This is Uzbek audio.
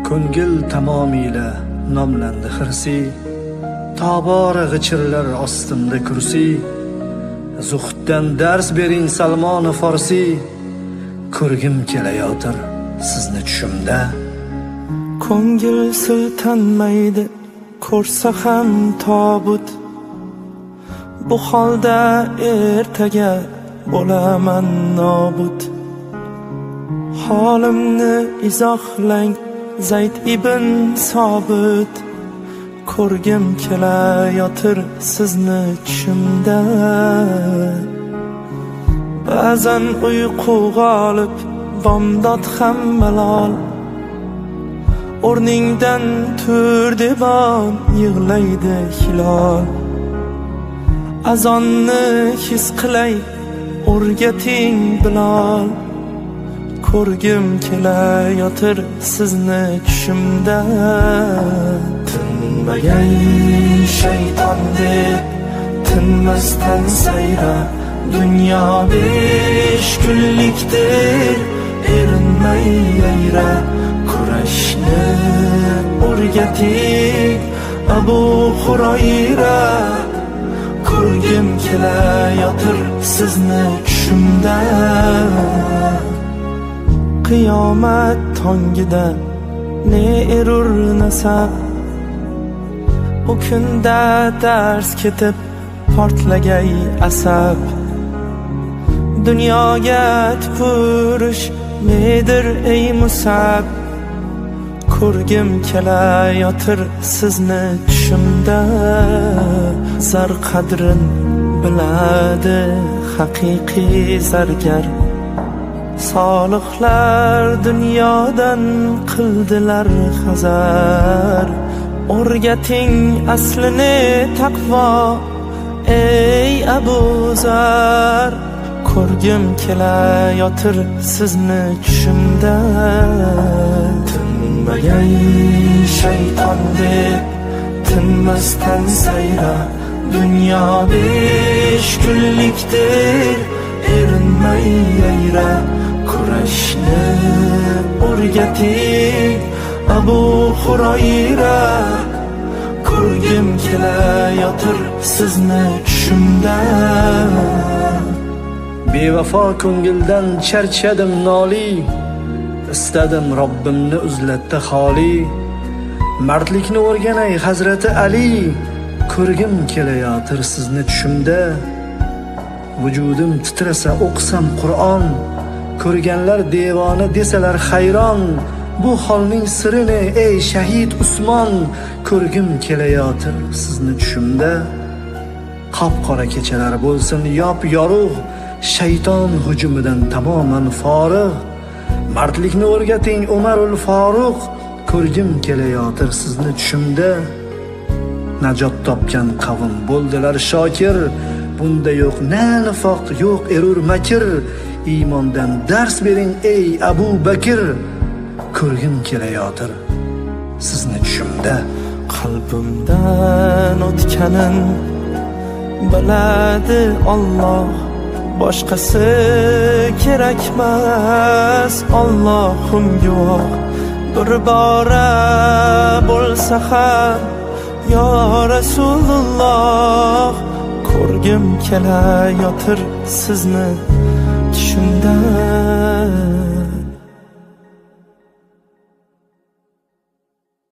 Ko'ngil tamomila nomlandi xirsi, tobora g'ichirlar ostimda kursi. Zuhddan dars bering Salmon-u Farsi, ko'rgim kelayotir sizni tushimda. Ko'ngil siltanmaydi ko'rsa ham tobut, bu holda ertaga bo'laman nobud. Holimni izohlang Zayd ibn Sobit, ko'rgim kelayotir sizni tushimda. Ba'zan uyqu g'olib, bomdod ham malol, o'rningdan tur debon yig'laydi hilol. Azonni his qilay o'rgating Bilol, ko'rgim kelayotir sizni tushimda. Tinmagay shayton deb tinmasdan sayra, dunyo 5 kunlikdir erinmay yayra. Kurashni o'rgating Abu Hurayra, ko'rgim kelayotir sizni tushimda. Qiyomat tongida ne erur nasab, u kunda dars ketib portlagay asab. Dunyoga tupurish nedir ey Musab, ko'rgim kelayotir sizni tushimda. Zar qadrin biladi haqiqiy zargar, solihlar dunyodan qildilar hazar. O'rgating aslini taqvo ey Abu Zar, ko'rgim kelayotir sizni tushimda. Tinmagay shayton deb tinmasdan sayra, dunyo 5 kunlikdir erinmay yayra. Kurashni o'rgating Abu Hurayra, ko'rgim kelayotir sizni tushimda. Bevafo ko'ngildan charchadim noli, istadim Robbimni uzlatdi xoli. Mardlikni o'rganay Hazrati Ali, ko'rgim kelayotir sizni tushimda. Vujudim titrasa o'qsam Qur'on, ko'rganlar devona desalar hayron. Bu holning sirini ey shahid Usmon, ko'rgim kelayotir sizni tushimda. Qop-qora kechalar bo'lsin yop yorug', shayton hujumidan tamoman forig'. Mardlikni o'rgating Umarul Faruq, ko'rgim kelayotir sizni tushimda. Najot topgan qavm bo'ldilar shokir, bunda yo'q na nifoq, yo'q erur makr. Iymondan dars bering ey Abu Bakr, ko'rgim kelayotir sizni tushimda. Qalbimdan o'tganin biladi Alloh, boshqasi kerakmas Allohim guvoh. Bir bora bo'lsa ham yo Rasululloh, ko'rgim kelayotir sizni tushimda.